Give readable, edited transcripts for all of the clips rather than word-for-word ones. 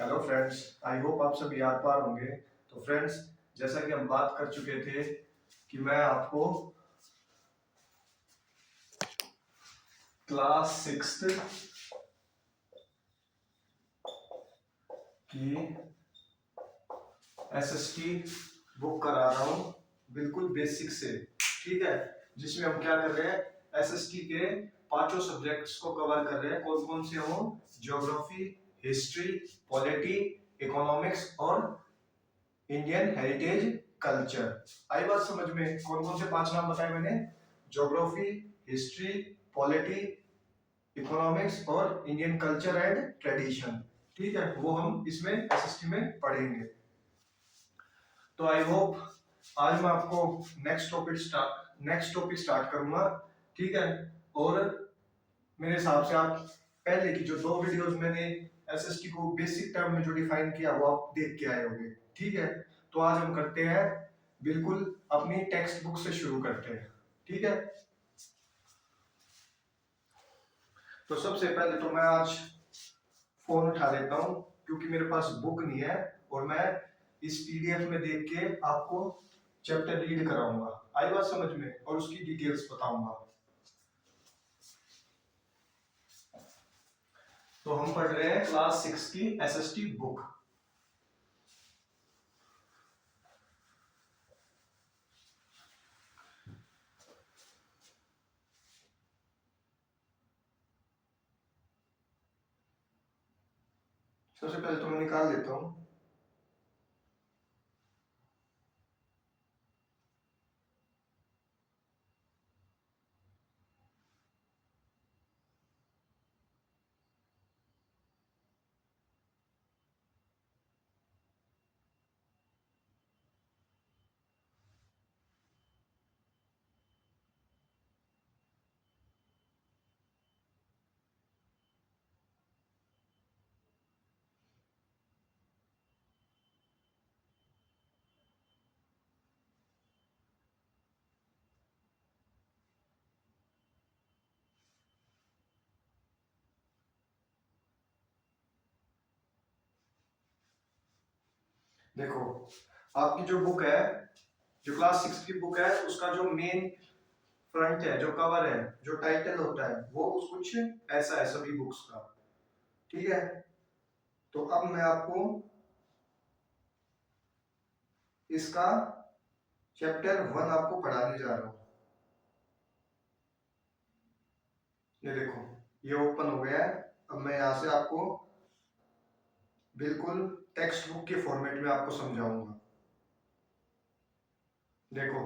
Hello friends, I hope आप सब याद पार होंगे। तो फ्रेंड्स, जैसा कि हम बात कर चुके थे कि मैं आपको क्लास सिक्स्थ की एसएसटी बुक करा रहा हूँ, बिल्कुल बेसिक से। ठीक है, जिसमें हम क्या कर रहे हैं, एसएसटी के पांचों सब्जेक्ट्स को कवर कर रहे हैं। कौन कौन से हो? ज्योग्राफी, हिस्ट्री, पॉलिटी, इकोनॉमिक्स और इंडियन हेरिटेज कल्चर। आई बात समझ में? कौन कौन से पांच नाम बताए मैंने? ज्योग्राफी, हिस्ट्री, पॉलिटी, इकोनॉमिक्स और इंडियन कल्चर एंड ट्रेडिशन। ठीक है, वो हम इसमें एसएसटी में पढ़ेंगे। तो आई होप आज मैं आपको नेक्स्ट टॉपिक स्टार्ट करूंगा। ठीक है, और मेरे हिसाब से आप पहले की जो दो वीडियोस मैंने एसएसटी को बेसिक टर्म में जो डिफाइन किया वो आप देख के आए होंगे। ठीक है, तो आज हम करते हैं, बिल्कुल अपनी टेक्स्ट बुक से शुरू करते हैं। ठीक है, तो सबसे पहले तो मैं आज फोन उठा लेता हूं, क्योंकि मेरे पास बुक नहीं है और मैं इस पीडीएफ में देख के आपको चैप्टर रीड कराऊंगा। आई बात समझ में? और उसकी डिटेल्स बताऊंगा। तो हम पढ़ रहे हैं क्लास 6 की एसएसटी बुक। सबसे पहले तो मैं निकाल लेता हूं। देखो, आपकी जो बुक है, जो क्लास 6 की बुक है, उसका जो मेन फ्रंट है, जो कवर है, जो टाइटल होता है, वो कुछ ऐसा है सभी बुक्स का। ठीक है, तो अब मैं आपको इसका चैप्टर 1 आपको पढ़ाने जा रहा हूं। ये देखो, ये ओपन हो गया है। अब मैं यहां से आपको बिल्कुल टेक्स्ट बुक के फॉर्मेट में आपको समझाऊंगा। देखो,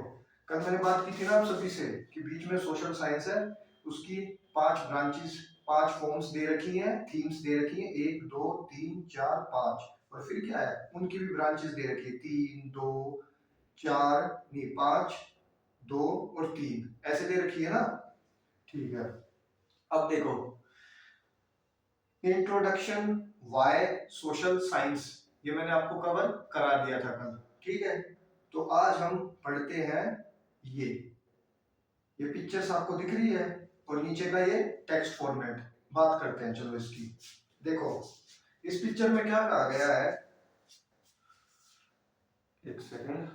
कल मैंने बात की थी ना आप सभी से कि बीच में सोशल साइंस है, उसकी पांच ब्रांचेस, पांच फॉर्म्स दे रखी हैं, थीम्स दे रखी हैं, 1 2 3 4 5। और फिर क्या है, उनकी भी ब्रांचेस दे रखी है, 3 2 4 नहीं 5 2 और 3, ऐसे दे रखी है ना। ठीक है, अब देखो, इंट्रोडक्शन वाई सोशल साइंस, ये मैंने आपको कवर करा दिया था कल। ठीक है, तो आज हम पढ़ते हैं ये पिक्चर्स आपको दिख रही है और नीचे का ये टेक्स्ट फॉर्मेट। बात करते हैं चलो इसकी। देखो, इस पिक्चर में क्या कहा गया है, एक सेकंड।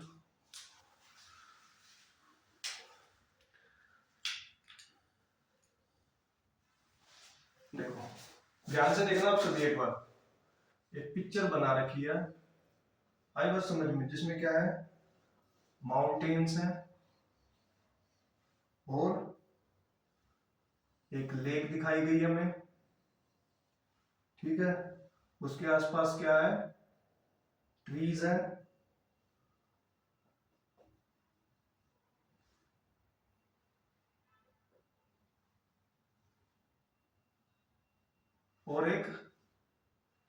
देखो, ध्यान से देखना आप सभी एक बार। एक पिक्चर बना रखी है, आई बात समझ में? जिसमें क्या है, माउंटेन्स है और एक लेक दिखाई गई हमें। ठीक है, उसके आसपास क्या है, ट्रीज है और एक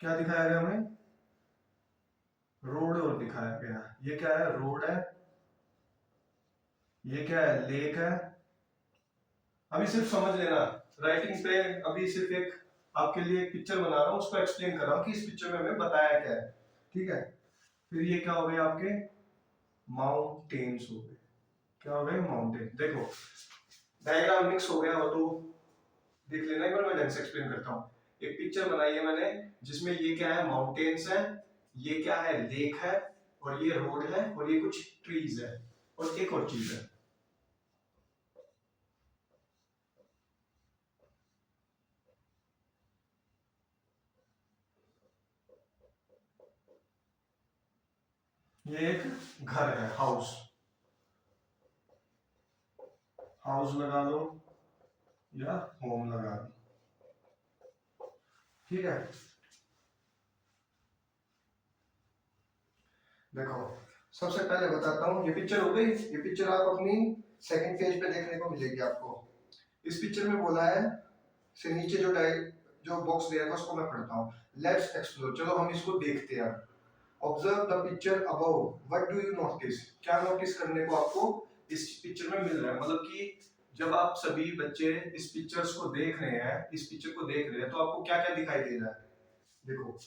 क्या दिखाया गया हमें, रोड और दिखाया गया। ये क्या है, रोड है। ये क्या है, लेक है। अभी सिर्फ समझ लेना, राइटिंग पे अभी सिर्फ एक आपके लिए एक पिक्चर बना रहा हूँ, उसको एक्सप्लेन कर रहा हूँ कि इस पिक्चर में हमें बताया क्या है। ठीक है, फिर ये क्या हो गए आपके, माउंटेन्स हो गए। क्या हो गए, माउंटेन। देखो, डायग्राम मिक्स हो गया हो तो देख लेना एक बार, मैं ढंग से एक्सप्लेन करता हूँ। एक पिक्चर बनाई है मैंने जिसमें ये क्या है, माउंटेन्स है, ये क्या है, लेक है, और ये रोड है, और ये कुछ ट्रीज है, और एक और चीज है। ये एक घर है, हाउस, हाउस लगा लो या होम लगा लो, ठीक है। देखो सबसे पहले बताता हूँ, ये पिक्चर हो गई, ये पिक्चर आप अपनी सेकंड पेज पे देखने को मिलेगी आपको। इस पिक्चर में बोला है, से नीचे जो बॉक्स दिया है उसको मैं पढ़ता हूँ। लेट्स एक्सप्लोर, चलो हम इसको देखते हैं। Observe the picture above, what do you notice, क्या नोटिस करने को आपको इस पिक्चर में मिल रहा है। मतलब कि जब आप सभी बच्चे इस पिक्चर्स को देख रहे हैं, इस पिक्चर को देख रहे हैं, तो आपको क्या क्या दिखाई दे रहा है। देखो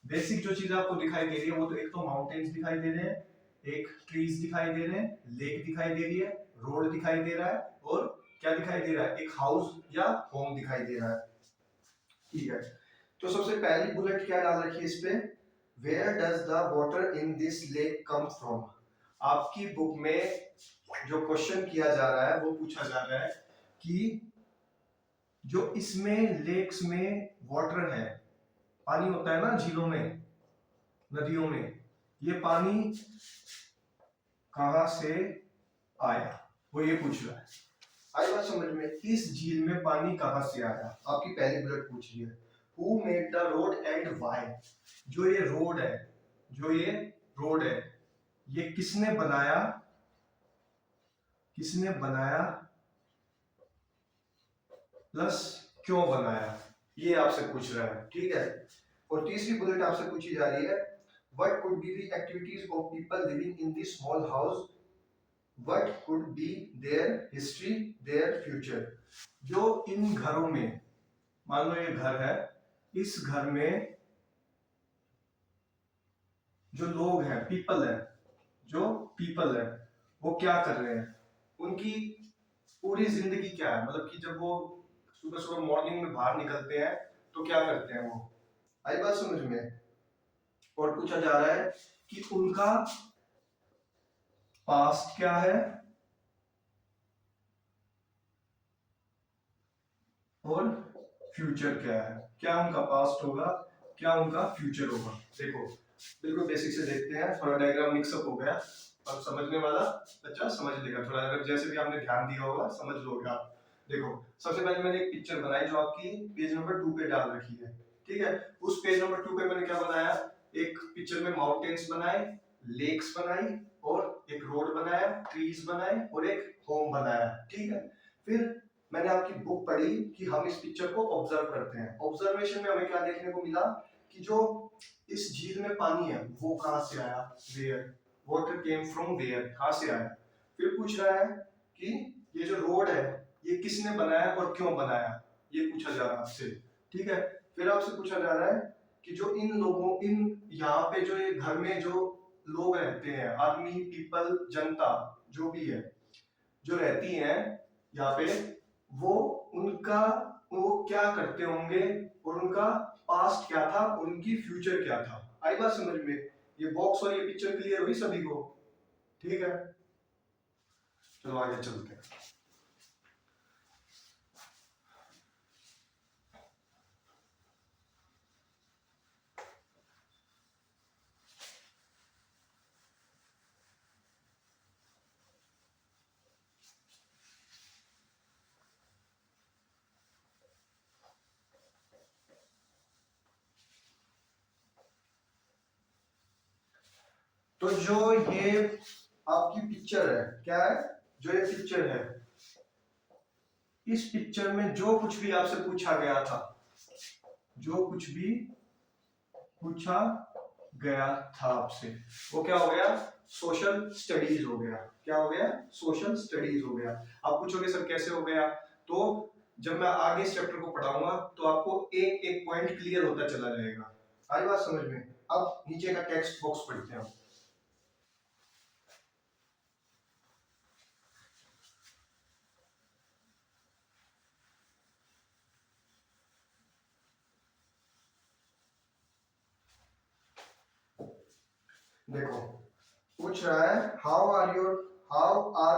बेसिक जो चीज आपको दिखाई दे रही है वो तो एक तो माउंटेन्स दिखाई दे रहे हैं, एक ट्रीज दिखाई दे रहे हैं, लेक दिखाई दे रही है, रोड दिखाई दे रहा है, और क्या दिखाई दे रहा है, एक हाउस या होम दिखाई दे रहा है, ठीक है। तो सबसे पहली बुलेट क्या डाल रखी है इस पे, where does the water in this lake come from. आपकी बुक में जो क्वेश्चन किया जा रहा है वो पूछा जा रहा है कि जो इसमें लेक्स में वाटर है, पानी होता है ना झीलों में, नदियों में, ये पानी कहां से आया, वो ये पूछ रहा है। आई बात समझ में, इस झील में पानी कहां से आया, आपकी पहली बुलेट पूछ रही है। Who made the road and why, जो ये रोड है, जो ये रोड है, ये किसने बनाया, किसने बनाया, प्लस क्यों बनाया, ये आपसे पूछ रहा है, ठीक है। और तीसरी बुलेट आपसे पूछी जा रही है, what could be the activities of people living in this small house, what could be there history, their future. जो इन घरों में, मान लो ये घर है, इस घर में जो लोग हैं, पीपल है, जो पीपल है वो क्या कर रहे हैं, उनकी पूरी जिंदगी क्या है। मतलब कि जब वो सुबह सुबह मॉर्निंग में बाहर निकलते हैं तो क्या करते हैं वो, आई बात समझ में। और पूछा जा रहा है कि उनका पास्ट क्या है और फ्यूचर क्या है, क्या उनका पास्ट होगा, क्या उनका फ्यूचर होगा। देखो बिल्कुल बेसिक से देखते हैं, थोड़ा डायग्राम मिक्सअप हो गया, अब समझने वाला बच्चा समझ लेगा, थोड़ा अगर जैसे भी आपने ध्यान दिया होगा समझ लोगे आप। देखो सबसे पहले मैंने एक पिक्चर बनाई जो आपकी पेज नंबर 2 पे डाल रखी है, ठीक है। उस पेज नंबर 2 पे मैंने क्या बनाया, एक पिक्चर में माउंटेन्स बनाए, लेक्स बनाई, और एक रोड बनाया, ट्रीज बनाए, और एक होम बनाया, ठीक है। फिर मैंने आपकी बुक पढ़ी कि हम इस पिक्चर को ऑब्जर्व करते हैं। ऑब्जर्वेशन में हमें क्या देखने को मिला कि जो इस झील में पानी है वो कहां से आया, where, water came from where, कहां से आया। फिर पूछ रहा है कि ये जो रोड है ये किसने बनाया और क्यों बनाया, ये पूछा जा रहा है आपसे, ठीक है। फिर आपसे पूछा जा रहा है कि जो इन लोगों, इन यहाँ पे जो ये घर में जो लोग रहते हैं, आदमी, पीपल, जनता, जो भी है, जो रहती हैं यहाँ पे, वो उनका, वो क्या करते होंगे, और उनका पास्ट क्या था, उनकी फ्यूचर क्या था। आई बात समझ में, ये बॉक्स और ये पिक्चर क्लियर हुई सभी को, ठीक है। चलो आगे चलते हैं। तो जो ये आपकी पिक्चर है, क्या है, जो ये पिक्चर है, इस पिक्चर में जो कुछ भी आपसे पूछा गया था, जो कुछ भी पूछा गया था आपसे, वो क्या हो गया, सोशल स्टडीज हो गया। क्या हो गया, सोशल स्टडीज हो गया। आप पूछोगे सर कैसे हो गया, तो जब मैं आगे इस चैप्टर को पढ़ाऊंगा तो आपको एक एक पॉइंट क्लियर होता चला जाएगा। आई बात समझ में। अब नीचे का टेक्स्ट बॉक्स पढ़ते हैं। देखो पूछ रहा है how are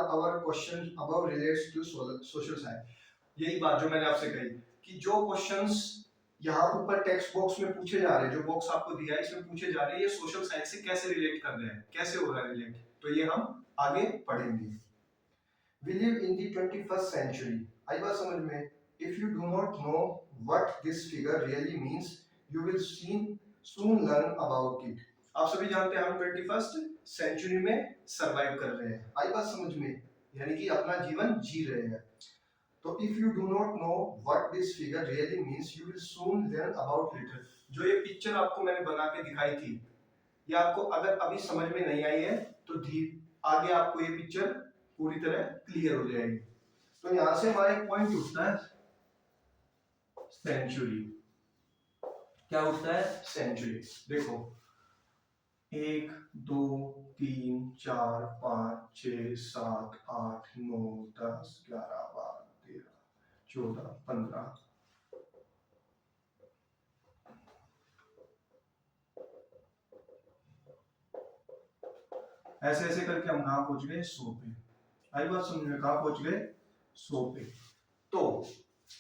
our question above relates to social science. यही बात जो मैंने आपसे कही कि जो क्वेश्चंस यहाँ ऊपर टेक्स्ट बॉक्स में पूछे जा रहे हैं, जो बॉक्स आपको दिया है इसमें पूछे जा रहे हैं, ये सोशल साइंस से कैसे रिलेट कर रहे हैं, कैसे हो रहा है रिलेट, तो ये हम आगे पढ़ेंगे। We live in the 21st century. आई बात समझ में? If you do not know what this figure really means, you will soon learn about it. आप सभी जानते हैं हम 21st सेंचुरी में सरवाइव कर रहे हैं। आई बात समझ में? यानी कि अपना जीवन जी रहे हैं। तो if you do not know what this figure really means, you will soon learn about it. जो ये पिक्चर आपको मैंने बना के दिखाई थी, ये आपको अगर अभी समझ में नहीं आई है तो आगे आपको ये पिक्चर पूरी तरह क्लियर हो जाएगी। तो यहां से हमारा एक पॉइंट उठता है सेंचुरी। क्या उठता है? सेंचुरी। देखो 1 2 3 4 5 6 7 8 9 10 11 12 13 14 15 ऐसे ऐसे करके हम कहां पहुंच गए? 100 पे। आई बात समझ में? कहां पहुंच गए? 100 पे। तो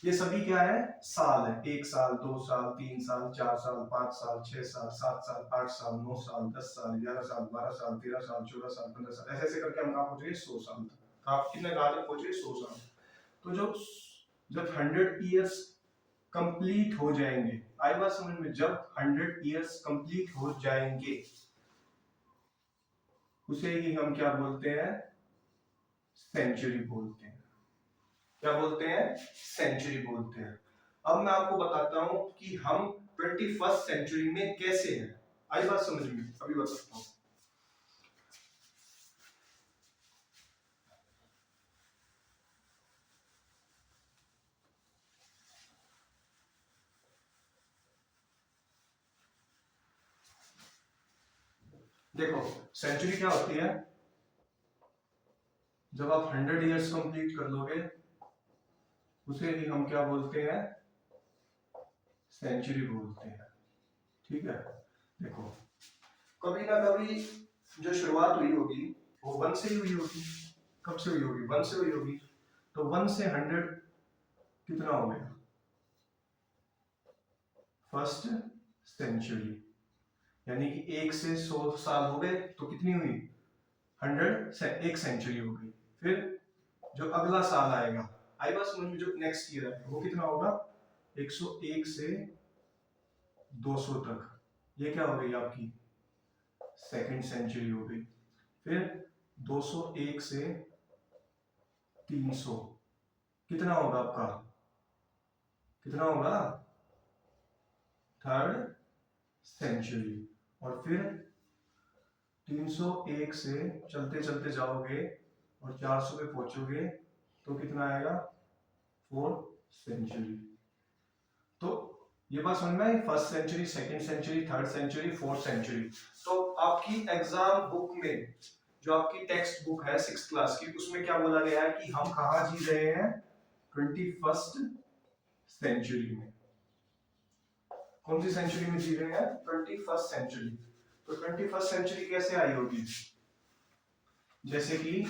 ये सभी क्या है? साल है। 1 साल 2 साल 3 साल 4 साल 5 साल 6 साल 7 साल 8 साल 9 साल 10 साल 11 साल 12 साल 13 साल 14 साल 15 साल, ऐसे ऐसे करके हम कहां पहुंच गए? 100 साल तक। आप कितने कहां तक पहुंच गए? 100 साल। तो जब 100 ईयर्स कंप्लीट हो जाएंगे, आई बात समझ में? जब 100 ईयर्स कंप्लीट हो जाएंगे उसे ही हम क्या बोलते हैं? सेंचुरी बोलते हैं। क्या बोलते हैं? सेंचुरी बोलते हैं। अब मैं आपको बताता हूं कि हम 21st सेंचुरी में कैसे हैं। आई बात समझ में? अभी बताता हूं। देखो सेंचुरी क्या होती है? जब आप 100 ईयर्स कंप्लीट कर लोगे उसे ही हम क्या बोलते हैं? सेंचुरी बोलते हैं। ठीक है। देखो कभी ना कभी जो शुरुआत हुई होगी वो 1 से ही हुई होगी। कब से हुई होगी? 1 से हुई होगी। तो 1 से 100 कितना हो गया? First century. यानी कि 1 से 100 साल हो गए तो कितनी हुई? 100 से 1 सेंचुरी हो गई। फिर जो अगला साल आएगा, आई बात समझ में? जो नेक्स्ट ईयर आएगा वो कितना होगा? 101 से 200 तक। ये क्या हो गई आपकी? सेकंड सेंचुरी हो गई। फिर 201 से 300 कितना होगा आपका? कितना होगा? Third century. और फिर 301 से चलते चलते जाओगे और 400 पे पहुंचोगे तो कितना आएगा? Fourth century. तो ये बात समझ में आई? First century, second century, third century, fourth century. तो आपकी एग्जाम बुक में जो आपकी टेक्स्ट बुक है 6th क्लास की, उसमें क्या बोला गया है कि हम कहां जी रहे हैं? 21st सेंचुरी में। कौन सी सेंचुरी में जी रहे हैं? 21st century. तो 21st सेंचुरी कैसे आई होगी? जैसे कि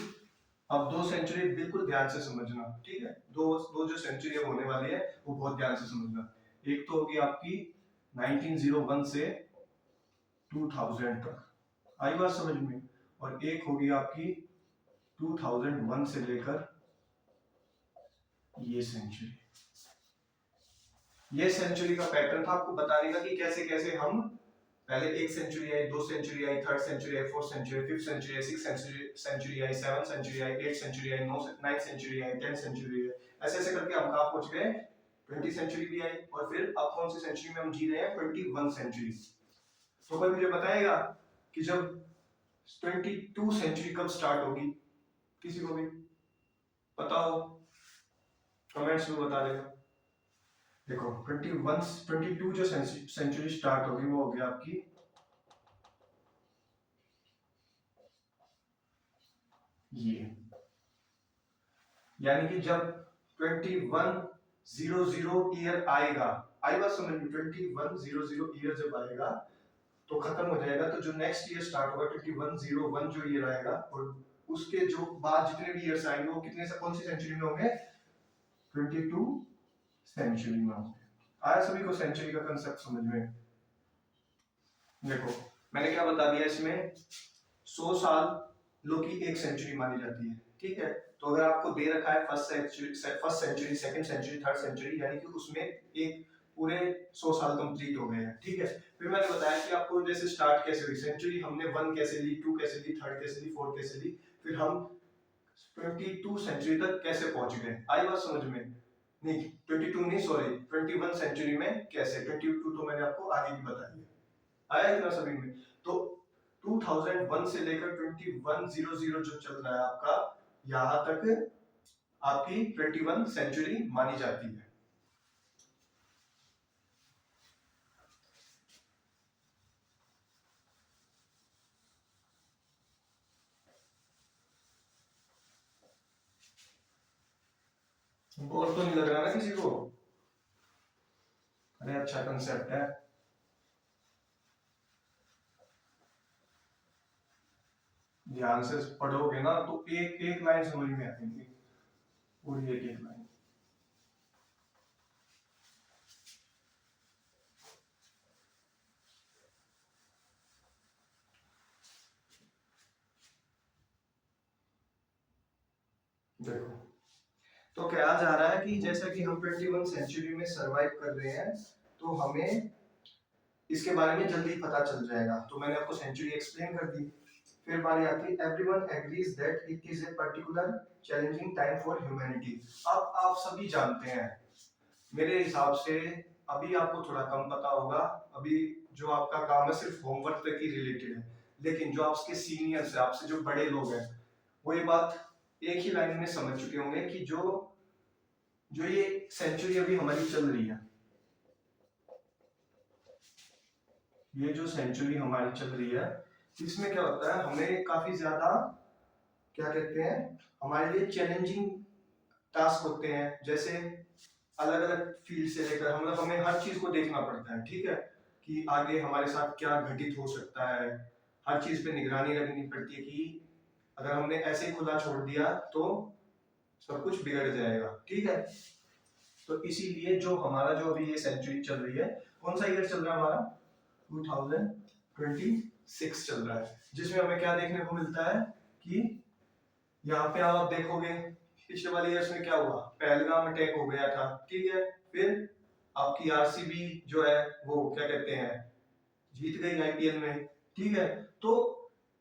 अब 2 सेंचुरी बिल्कुल ध्यान से समझना। ठीक है। दो जो सेंचुरी अब होने वाली है वो बहुत ध्यान से समझना। एक तो होगी आपकी 1901 से 2000 तक। आई बात समझ में? और एक होगी आपकी 2001 से लेकर ये सेंचुरी। ये सेंचुरी का पैटर्न था आपको बताने का कि कैसे कैसे हम पहले 1 सेंचुरी आई, 2 सेंचुरी आई, थर्ड सेंचुरी आई, फोर्थ सेंचुरी आई, फिफ्थ सेंचुरी आई, सिक्स सेंचुरी आई, 7 सेंचुरी आई, 8 सेंचुरी आई, 9 सेंचुरी आई, 10 सेंचुरी आई। ऐसे ऐसे करके हम कहां पहुंच गए? 20 सेंचुरी भी आई। और फिर अब कौन सी सेंचुरी में हम जी रहे हैं? 21 सेंचुरी। तो कोई मुझे बताएगा कि जब 22 सेंचुरी कब स्टार्ट होगी? किसी को भी पता हो कमेंट्स में बता देगा। देखो 22 जो सेंचुरी स्टार्ट होगी वो होगी आपकी ये। यानी कि जब 2100 ईयर आएगा, आई बात समझ में? 2100 ईयर जब आएगा तो खत्म हो जाएगा। तो जो नेक्स्ट ईयर स्टार्ट होगा 2101 जो ईयर आएगा, और उसके जो बाद जितने भी ईयर्स आएंगे वो कितने से कौन सी सेंचुरी में होंगे? 22 सेंचुरी में होंगे। आया सभी को सेंचुरी का कंसेप्ट समझ में? देखो मैंने क्या बता दिया इसमें, 100 साल लोग की एक सेंचुरी मानी जाती है, ठीक है। तो अगर आपको दे रखा है first century, second century, third century, यानी कि उसमें एक पूरे 100 साल कंप्लीट हो गए हैं, ठीक है। फिर मैंने बताया कि आपको जैसे स्टार्ट कैसे हुई सेंचुरी, हमने 1 कैसे ली, 2 कैसे ली, 3 कैसे ली, 4 कैसे ली, फिर हम 22 सेंचुरी तक कैसे पहुंच गए। आई बात समझ में? नहीं 22 नहीं, सॉरी 21 सेंचुरी में कैसे, 22 तो मैंने आपको आगे भी बताई है। आया इतना सभी में? तो 2001 से लेकर 2100 जो चल रहा है आपका, यहां तक आपकी 21 सेंचुरी मानी जाती है। बोर तो नहीं लग रहा ना किसी को? अरे अच्छा कंसेप्ट है। ध्यान से पढ़ोगे ना तो एक एक लाइन समझ में आएगी, पूरी एक एक लाइन। देखो तो क्या जा रहा है कि जैसा कि हम 21 सेंचुरी में सरवाइव कर रहे हैं, तो हमें इसके बारे में जल्दी पता चल जाएगा। तो मैंने आपको सेंचुरी एक्सप्लेन कर दी। फिर बारी आती है everyone agrees that it is a particular challenging time for humanity. अब आप सभी जानते हैं, मेरे हिसाब से अभी आपको थोड़ा कम पता होगा, अभी जो आपका काम है सिर्फ होमवर्क तक ही रिलेटेड है, लेकिन जो आपके सीनियर्स है, आपसे जो बड़े लोग हैं, वो ये बात एक ही लाइन में समझ चुके होंगे कि जो जो ये सेंचुरी अभी हमारी चल रही है, ये जो सेंचुरी हमारी चल रही है, इसमें क्या होता है, हमें काफी ज्यादा क्या कहते हैं, हमारे लिए चैलेंजिंग टास्क होते हैं। जैसे अलग अलग फील्ड से लेकर हमें हर चीज को देखना पड़ता है, ठीक है, कि आगे हमारे साथ क्या घटित हो सकता है। हर चीज पे निगरानी रखनी पड़ती है कि अगर हमने ऐसे ही खुला छोड़ दिया तो सब कुछ बिगड़ जाएगा, ठीक है। तो इसीलिए जो हमारा जो अभी ये सेंचुरी चल रही है, कौन सा ईयर चल रहा है हमारा? 2026 चल रहा है, जिसमें हमें क्या देखने को मिलता है कि यहाँ पे आप देखोगे पिछले वाले ईयर्स में क्या हुआ, पहलगाम अटैक हो गया था, ठीक है। फिर आपकी आरसीबी जो है वो क्या कहते हैं, जीत गई आईपीएल में, ठीक है। तो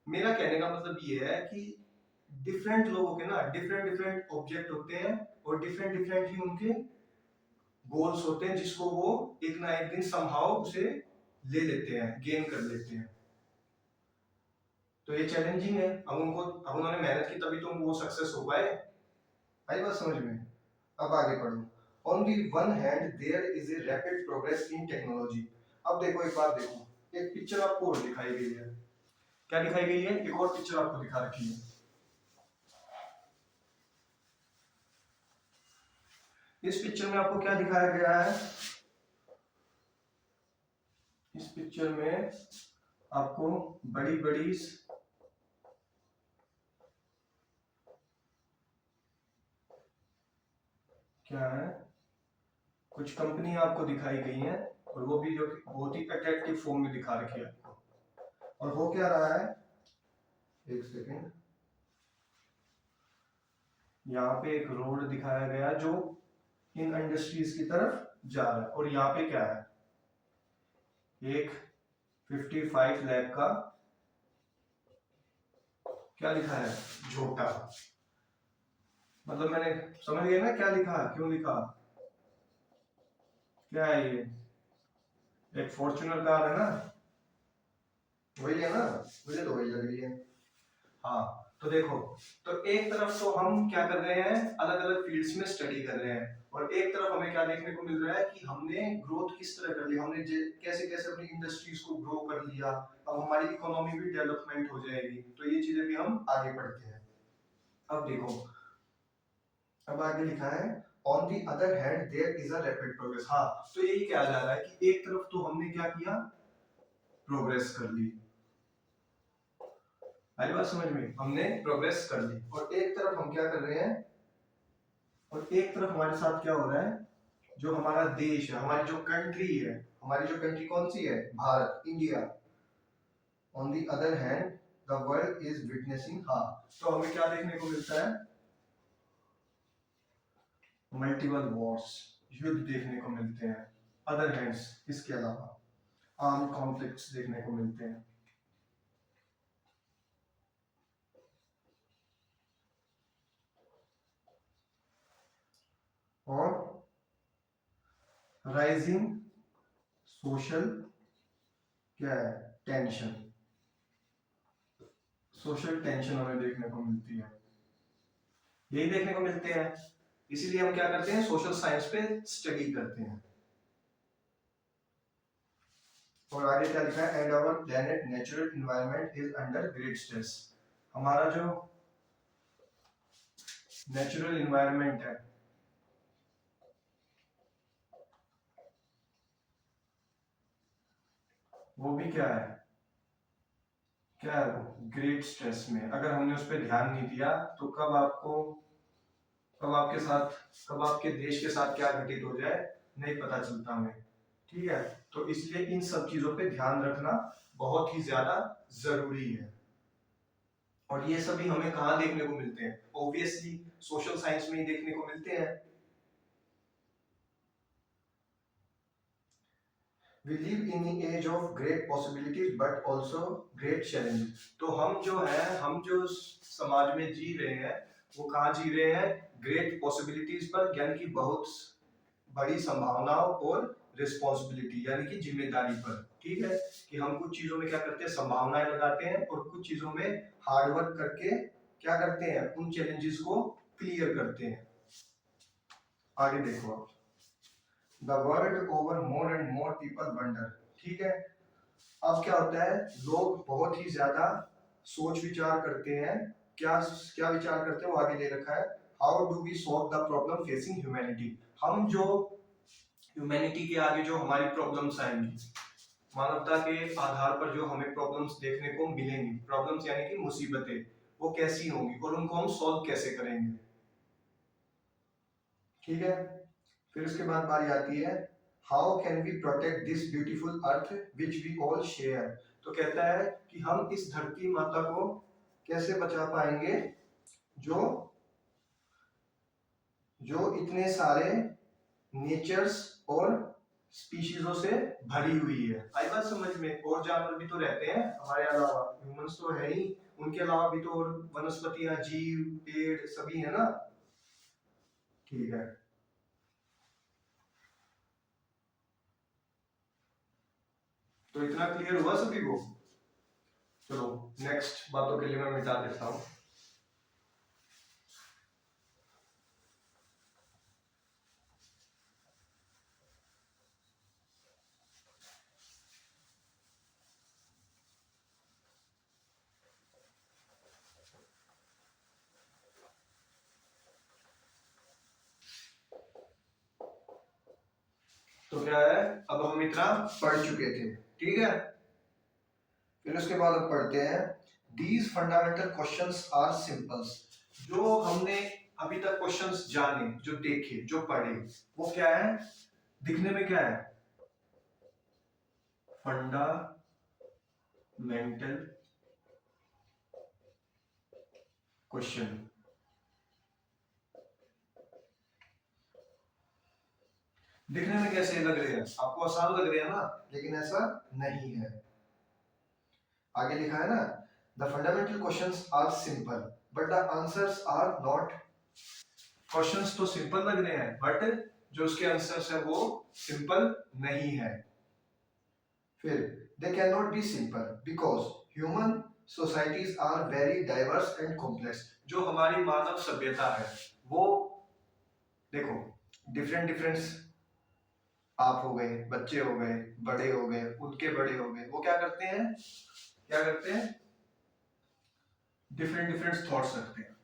मेरा कहने का मतलब ये है कि डिफरेंट लोगों के ना डिफरेंट डिफरेंट ऑब्जेक्ट होते हैं, और डिफरेंट डिफरेंट ही उनके गोल्स होते हैं, जिसको वो एक ना एक दिन समहाउ उसे ले लेते हैं, गेन कर लेते हैं। तो ये चैलेंजिंग है, अब उन्होंने मेहनत की तभी तो वो सक्सेस हो पाए। आई बात समझ में? अब आगे पढ़ो। On the one hand there is a rapid progress in technology. अब देखो एक बात देखो, एक पिक्चर आपको और दिखाई गई है। क्या दिखाई गई है? एक और पिक्चर आपको दिखा रखी है। इस पिक्चर में आपको क्या दिखाया गया है? इस पिक्चर में आपको बड़ी बड़ी क्या है, कुछ कंपनी आपको दिखाई गई है, और वो भी जो बहुत ही अट्रैक्टिव फॉर्म में दिखा रखी है आपको। और हो क्या रहा है, एक सेकेंड, यहाँ पे एक रोड दिखाया गया जो इन इंडस्ट्रीज की तरफ जा रहा है, और यहाँ पे क्या है, एक 55 लाख का क्या लिखा है, झोटा। मतलब मैंने समझ गया ना क्या लिखा, क्यों लिखा, क्या है ये, एक फॉर्च्यूनर कार है ना, वही है ना, मुझे तो वही लग रही है। हाँ तो देखो, तो एक तरफ तो हम क्या कर रहे हैं, अलग अलग फील्ड्स में स्टडी कर रहे हैं, और एक तरफ हमें क्या देखने को मिल रहा है कि हमने ग्रोथ किस तरह कर ली, हमने कैसे कैसे अपनी इंडस्ट्रीज को ग्रो कर लिया, अब हमारी इकोनॉमी भी डेवलपमेंट हो जाएगी। तो ये चीजें भी हम आगे पढ़ते हैं। अब देखो, अब आगे लिखा है on the other hand there is a rapid progress. हाँ तो यही कहा जा रहा है कि एक तरफ तो हमने क्या किया, प्रोग्रेस कर ली। आई बात समझ में, हमने प्रोग्रेस कर ली। और एक तरफ हम क्या कर रहे हैं, और एक तरफ हमारे साथ क्या हो रहा है, जो हमारा देश है, हमारी जो कंट्री है, हमारी जो कंट्री कौन सी है, Bharat, India, on the other hand the world is witnessing, हाँ, तो हमें क्या देखने को मिलता है, मल्टीपल वॉर्स, युद्ध देखने को मिलते हैं। अदर हैंड्स, इसके अलावा आर्म कॉन्फ्लिक्ट्स देखने को मिलते हैं। और राइजिंग सोशल क्या है, टेंशन, सोशल टेंशन हमें देखने को मिलती है, यही देखने को मिलते हैं। इसीलिए हम क्या करते हैं, सोशल साइंस पे स्टडी करते हैं। और आगे क्या लिखा है, and our planet natural environment is under great stress, हमारा जो नेचुरल एनवायरनमेंट है वो भी क्या है, क्या है वो, ग्रेट स्ट्रेस में। अगर हमने उस पर ध्यान नहीं दिया तो कब आपको, कब आपके साथ, कब आपके देश के साथ क्या घटित हो जाए नहीं पता चलता हमें। ठीक है, तो इसलिए इन सब चीजों पे ध्यान रखना बहुत ही ज्यादा जरूरी है। और ये सभी हमें कहाँ देखने को मिलते हैं, ऑब्वियसली सोशल साइंस में ही देखने को मिलते हैं। We live in the age of great possibilities but also great challenges। तो हम जो है, हम जो समाज में जी रहे हैं वो कहाँ जी रहे हैं, ग्रेट पॉसिबिलिटीज पर, यानी कि बहुत बड़ी संभावनाओं, और रिस्पॉन्सिबिलिटी यानी कि जिम्मेदारी पर। ठीक है, कि हम कुछ चीजों में क्या करते हैं, संभावनाएं लगाते हैं, और कुछ चीजों में हार्डवर्क करके क्या करते हैं, उन चैलेंजेस को क्लियर करते हैं। आगे देखो आप, the world over more and more people wonder. ठीक है, अब क्या होता है, लोग बहुत ही ज्यादा सोच विचार करते हैं। क्या क्या विचार करते हैं वो आगे दे रखा है, how do we solve the problem facing humanity. हम जो ह्यूमैनिटी के आगे जो हमारी प्रॉब्लम्स आएंगी, मानवता के आधार पर जो हमें प्रॉब्लम्स देखने को मिलेंगी, प्रॉब्लम्स यानी कि मुसीबतें, वो कैसी होंगी और उनको हम सॉल्व कैसे करेंगे। ठीक है, फिर उसके बाद बारी आती है, how can we protect this beautiful earth which we all share. तो कहता है कि हम इस धरती माता को कैसे बचा पाएंगे, जो जो इतने सारे नेचर्स और स्पीशीजों से भरी हुई है। आई बात समझ में, और जानवर भी तो रहते हैं हमारे अलावा, ह्यूमंस तो है ही, उनके अलावा भी तो और वनस्पतियां, जीव, पेड़ सभी है ना। ठीक है, तो इतना क्लियर हुआ सभी को। चलो नेक्स्ट बातों के लिए मैं मिटा देता हूँ। तो क्या है, अब हम इतना पढ़ चुके थे। ठीक है, फिर उसके बाद अब पढ़ते हैं, these fundamental questions are simples. जो हमने अभी तक क्वेश्चंस जाने, जो देखे, जो पढ़े, वो क्या है, दिखने में क्या है, फंडामेंटल क्वेश्चन। दिखने में कैसे लग रहे हैं, आपको आसान लग रहे हैं ना, लेकिन ऐसा नहीं है। आगे लिखा है ना, the fundamental questions are simple but the answers are not. Questions तो सिंपल लग रहे हैं बट जो उसके आंसर्स है वो सिंपल नहीं है। फिर they can not be simple because human societies are very diverse and complex. जो हमारी मानव सभ्यता है वो, देखो, डिफरेंट डिफरेंट, आप हो गए, बच्चे हो गए, बड़े हो गए, उनके बड़े हो गए, वो क्या करते हैं, क्या करते हैं, डिफरेंट डिफरेंट थॉट्स रखते हैं।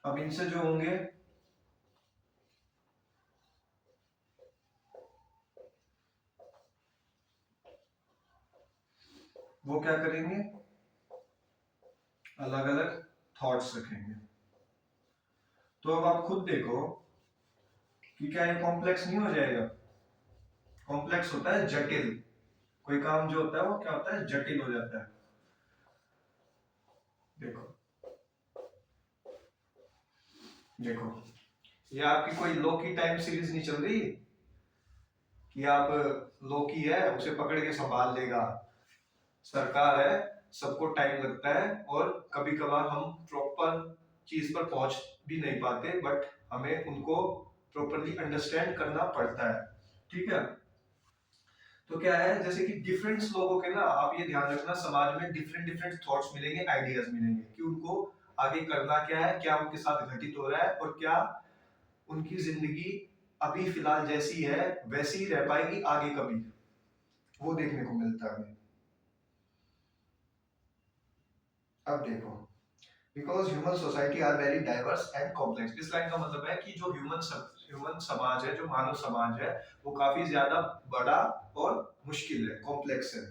अब इनसे जो होंगे, वो क्या करेंगे, अलग अलग थॉट्स रखेंगे। तो अब आप खुद देखो कि क्या ये कॉम्प्लेक्स नहीं हो जाएगा। कॉम्प्लेक्स होता है जटिल, कोई काम जो होता है वो क्या होता है, जटिल हो जाता है। देखो देखो, ये आपकी कोई लो की टाइम सीरीज नहीं चल रही कि आप लो की है उसे पकड़ के संभाल लेगा। सरकार है, सबको टाइम लगता है और कभी कभार हम प्रॉपर चीज पर पहुंच भी नहीं पाते, बट हमें उनको प्रॉपरली अंडरस्टैंड करना पड़ता है। ठीक है, तो क्या है, जैसे कि डिफरेंट लोगों के ना, आप ये ध्यान रखना, समाज में डिफरेंट डिफरेंट थॉट्स मिलेंगे, आइडियाज मिलेंगे कि उनको आगे करना क्या है, क्या उनके साथ घटित हो रहा है, और क्या उनकी जिंदगी अभी फिलहाल जैसी है वैसी ही रह पाएगी आगे कभी, वो देखने को मिलता है हमें। अब देखो, because human society are very diverse and complex, इस लाइन का मतलब है कि जो ह्यूमन समाज है, जो मानव समाज है, वो काफी ज्यादा बड़ा और मुश्किल है, कॉम्प्लेक्स है।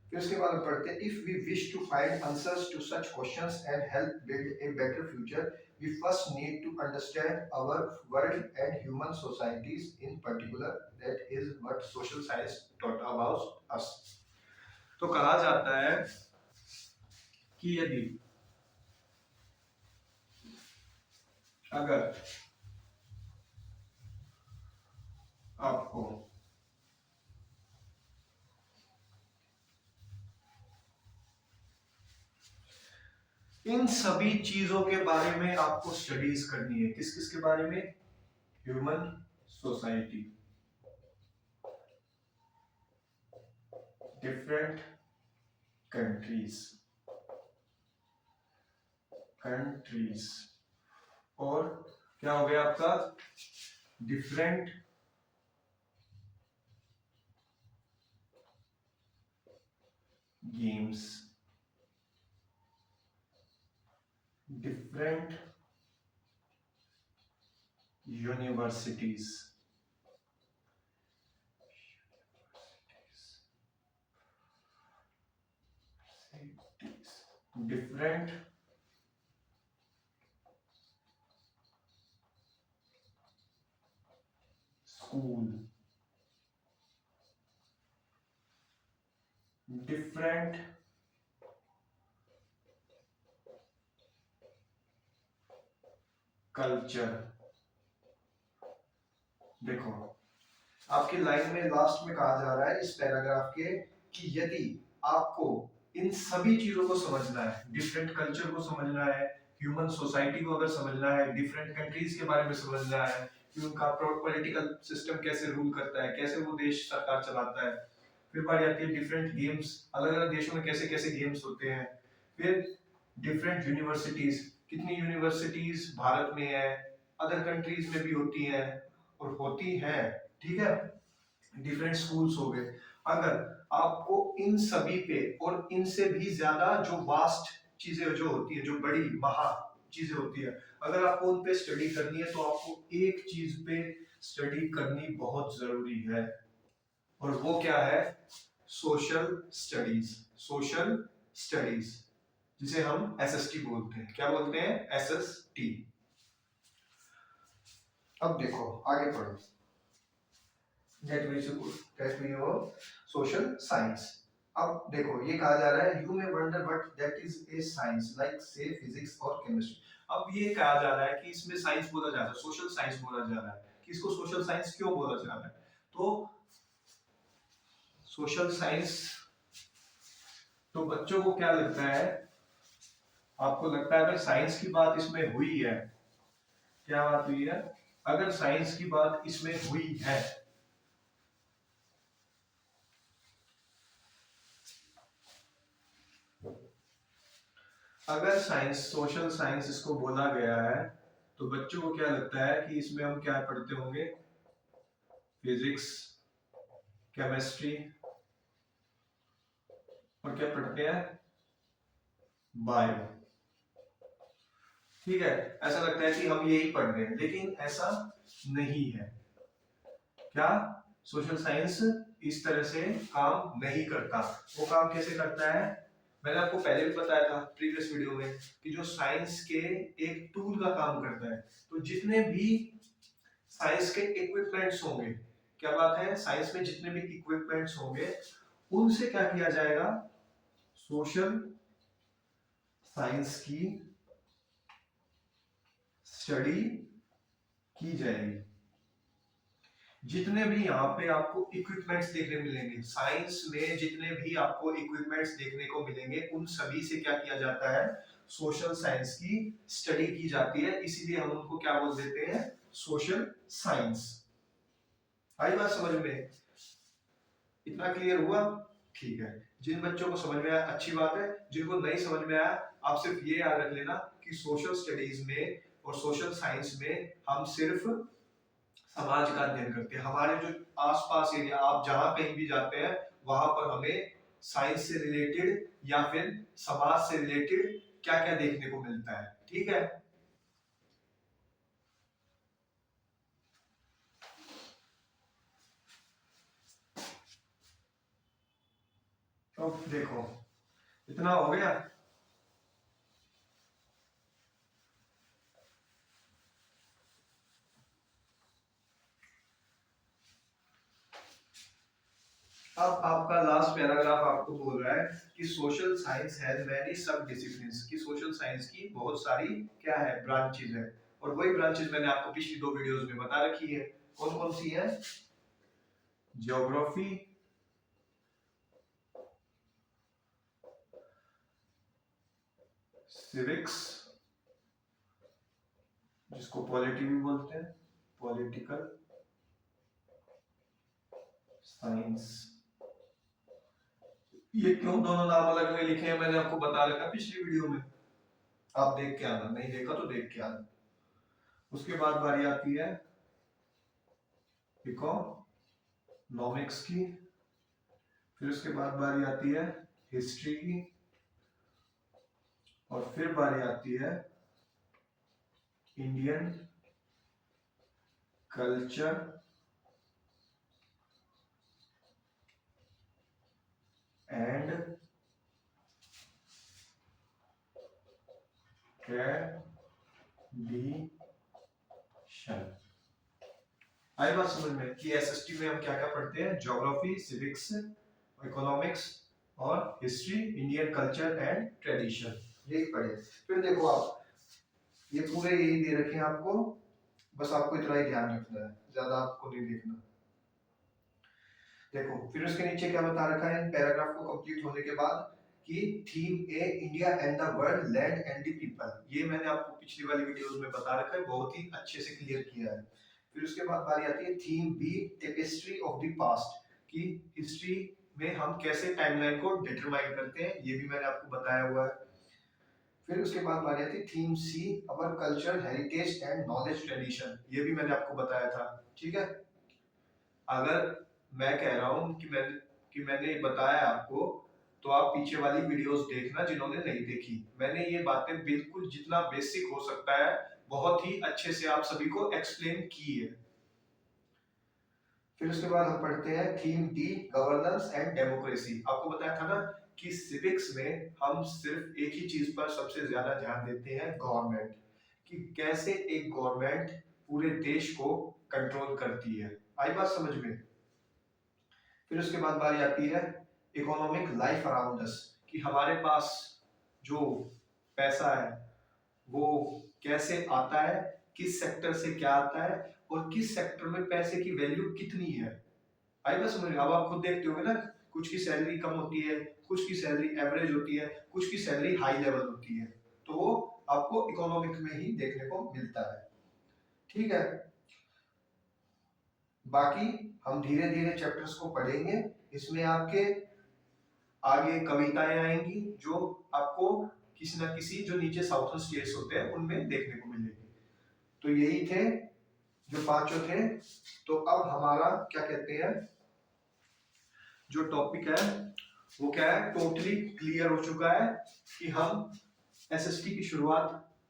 फिर उसके बाद हम पढ़ते हैं, if we wish to find answers to such questions and help build a better future, we first need to understand our world and human societies in particular, that is what social science taught about us. तो कहा जाता है कि यदि अगर आपको इन सभी चीजों के बारे में आपको स्टडीज करनी है, किस किस के बारे में, human society, different countries countries और क्या हो गया आपका, different games, different universities, different school, different culture. देखो, आपकी लाइन में लास्ट में कहा जा रहा है इस पैराग्राफ के कि यदि आपको इन सभी चीजों को समझना है, डिफरेंट कल्चर को समझना है, ह्यूमन सोसाइटी को अगर समझना है, डिफरेंट कंट्रीज के बारे में समझना है कि उनका पॉलिटिकल सिस्टम कैसे रूल करता है, कैसे वो देश सरकार चलाता है, फिर बात आती है डिफरेंट गेम्स, अलग अलग देशों में कैसे कैसे गेम्स होते हैं, फिर डिफरेंट यूनिवर्सिटीज, कितनी यूनिवर्सिटीज भारत में है, अदर कंट्रीज में भी होती हैं और होती हैं, ठीक है, डिफरेंट स्कूल्स हो गए। अगर आपको इन सभी पे और इनसे भी ज्यादा जो वास्ट चीजें जो होती है, जो बड़ी महा चीजें होती है, अगर आपको उन पे स्टडी करनी है तो आपको एक चीज पे स्टडी करनी बहुत जरूरी है, और वो क्या है, सोशल स्टडीज। सोशल स्टडीज जिसे हम एसएसटी बोलते हैं, क्या बोलते हैं, एसएसटी। अब देखो आगे पढ़ो, that we know social science। अब देखो ये कहा जा रहा है, you may wonder what that is a science like say physics or chemistry। अब ये कहा जा रहा है कि इसमें साइंस बोला जा रहा है, सोशल साइंस बोला जा रहा है, कि इसको सोशल साइंस क्यों बोला जा रहा है, तो सोशल साइंस, तो बच्चों को क्या लगता है, आपको लगता है अगर साइंस की बात इसमें हुई है, क्या बात हुई है, अगर साइंस की बात इसमें हुई है, अगर साइंस, सोशल साइंस इसको बोला गया है, तो बच्चों को क्या लगता है कि इसमें हम क्या पढ़ते होंगे, फिजिक्स, केमिस्ट्री, और क्या पढ़ते हैं, बायो। ठीक है, ऐसा लगता है कि हम यही पढ़ रहे हैं, लेकिन ऐसा नहीं है। क्या, सोशल साइंस इस तरह से काम नहीं करता। वो काम कैसे करता है, मैंने आपको पहले भी बताया था प्रीवियस वीडियो में कि जो साइंस के एक टूल का काम करता है। तो जितने भी साइंस के इक्विपमेंट्स होंगे, क्या बात है, साइंस में जितने भी इक्विपमेंट्स होंगे उनसे क्या किया जाएगा, सोशल साइंस की स्टडी की जाएगी। जितने भी यहाँ पे आपको इक्विपमेंट्स देखने मिलेंगे, साइंस में जितने भी आपको इक्विपमेंट्स देखने को मिलेंगे उन सभी से क्या किया जाता है, सोशल साइंस की स्टडी की जाती है। इसीलिए हम उनको क्या बोल देते हैं, सोशल साइंस। आई बात समझ में, इतना क्लियर हुआ? ठीक है, जिन बच्चों को समझ में आया अच्छी बात है, जिनको नहीं समझ में आया आप सिर्फ ये याद रख लेना कि सोशल स्टडीज में और सोशल साइंस में हम सिर्फ समाज का अध्ययन करते हैं। हमारे जो आसपास एरिया, आप जहां कहीं भी जाते हैं वहां पर हमें साइंस से रिलेटेड या फिर समाज से रिलेटेड क्या क्या देखने को मिलता है। ठीक है, तो देखो इतना हो गया। अब आपका लास्ट पैराग्राफ आपको बोल रहा है कि सोशल साइंस हैज मैनी सब डिसिप्लिन्स, कि सोशल साइंस की बहुत सारी क्या है, ब्रांचेज है। और वही ब्रांचेज मैंने आपको पिछली 2 वीडियोस में बता रखी है। कौन कौन सी है, ज्योग्राफी, सिविक्स जिसको पॉलिटी भी बोलते हैं, पॉलिटिकल साइंस। ये क्यों दोनों नाम अलग अलग लिखे हैं मैंने आपको बता रखा पिछली वीडियो में, आप देख के आना, नहीं देखा तो देख के आना। उसके बाद बारी आती है इकोनॉमिक्स की, फिर उसके बाद बारी आती है हिस्ट्री की, और फिर बारी आती है इंडियन कल्चर एंड ट्रेडिशन। आई बात समझ में कि एसएसटी में हम क्या क्या पढ़ते हैं, ज्योग्राफी, सिविक्स, इकोनॉमिक्स और history, Indian culture and tradition, यही पढ़े। फिर देखो आप, ये पूरे यही दे रखे हैं आपको, बस आपको इतना ही ध्यान रखना है, ज्यादा आपको नहीं देखना। देखो फिर उसके नीचे क्या बता रखा है पैराग्राफ को कंप्लीट होने के बाद, कि theme A India and the world, land and the people. ये मैंने आपको पिछली वाली वीडियोस में बता रखा है, बहुत ही अच्छे से क्लियर किया है। फिर उसके बाद बारी आती है theme B, tapestry of the past, कि हिस्ट्री में हम कैसे टाइमलाइन को डिटरमाइन करते हैं, ये भी मैंने आपको बताया हुआ है। फिर उसके बाद बारी आती है theme C, our culture, heritage and knowledge tradition, ये भी मैंने आपको बताया था। ठीक है, अगर मैं कह रहा हूं कि मैंने बताया आपको, तो आप पीछे वाली वीडियोस देखना जिन्होंने नहीं देखी। मैंने ये बातें बिल्कुल जितना बेसिक हो सकता है बहुत ही अच्छे से आप सभी को एक्सप्लेन की है। फिर उसके बाद हम पढ़ते हैं theme D, governance and democracy. आपको बताया था ना कि सिविक्स में हम सिर्फ एक ही चीज पर सबसे ज्यादा ध्यान देते हैं, गवर्नमेंट, कि कैसे एक गवर्नमेंट पूरे देश को कंट्रोल करती है। आई बात समझ में? फिर उसके बाद बारी आती है इकोनॉमिक लाइफ अराउंड अस, कि हमारे पास जो पैसा है वो कैसे आता है, किस सेक्टर से क्या आता है, और किस सेक्टर में पैसे की वैल्यू कितनी है। आई बात समझ में? अब आप खुद देखते होंगे ना, कुछ की सैलरी कम होती है, कुछ की सैलरी एवरेज होती है, कुछ की सैलरी हाई लेवल होती है, तो वो आपको इकोनॉमिक में ही देखने को मिलता है। ठीक है, बाकी हम धीरे धीरे चैप्टर्स को पढ़ेंगे, इसमें आपके आगे कविताएं आएंगी जो आपको किसी ना किसी जो नीचे साउथर्न स्टेट्स होते हैं उनमें देखने को मिलेगी। तो यही थे जो पांचों थे। तो अब हमारा क्या कहते हैं, जो टॉपिक है वो क्या है, टोटली क्लियर हो चुका है कि हम एसएसटी की शुरुआत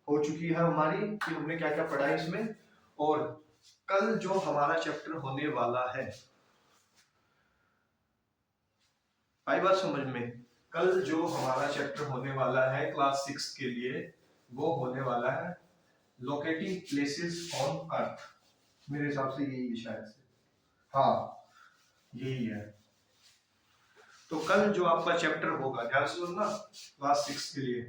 हो चुकी है हमारी, कि हमने क्या क्या पढ़ा है इसमें। और कल जो हमारा चैप्टर होने वाला है आई बात समझ में। कल जो हमारा चैप्टर होने वाला है क्लास 6 के लिए, वो होने वाला है लोकेटिंग प्लेसेस ऑन अर्थ। मेरे हिसाब से यही है शायद से, हाँ यही है। तो कल जो आपका चैप्टर होगा, ध्यान से सुनना क्लास 6 के लिए,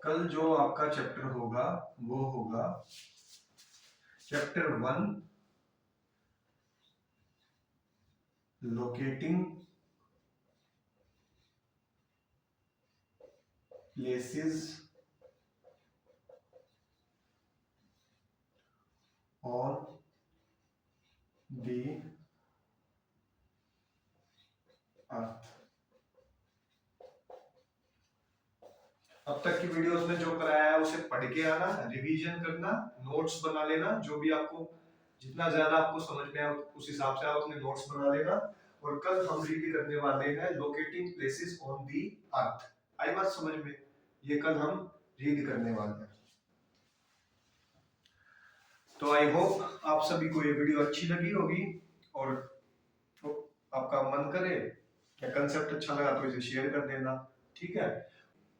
कल जो आपका चैप्टर होगा वो होगा chapter 1, locating places on the earth. अब तक की वीडियोस में जो कराया है उसे पढ़ के आना, रिवीजन करना, नोट्स बना लेना, जो भी आपको जितना ज्यादा आपको समझ में आए उस हिसाब से आप अपने नोट्स बना लेना। और कल हम रीड करने वाले हैं लोकेटिंग प्लेसेस ऑन दी अर्थ। आई बात समझ में, ये कल हम रीड करने वाले हैं। तो आई होप आप सभी को ये वीडियो अच्छी लगी होगी, और तो आपका मन करे या कंसेप्ट अच्छा लगा तो इसे शेयर कर देना, ठीक है।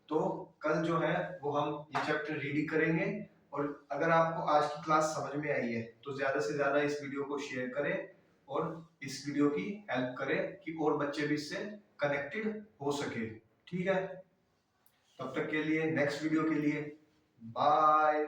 तो कल जो है वो हम ये चैप्टर रीड करेंगे, और अगर आपको आज की क्लास समझ में आई है तो ज्यादा से ज्यादा इस वीडियो को शेयर करें और इस वीडियो की हेल्प करें कि और बच्चे भी इससे कनेक्टेड हो सके, ठीक है। तब तक के लिए नेक्स्ट वीडियो के लिए बाय।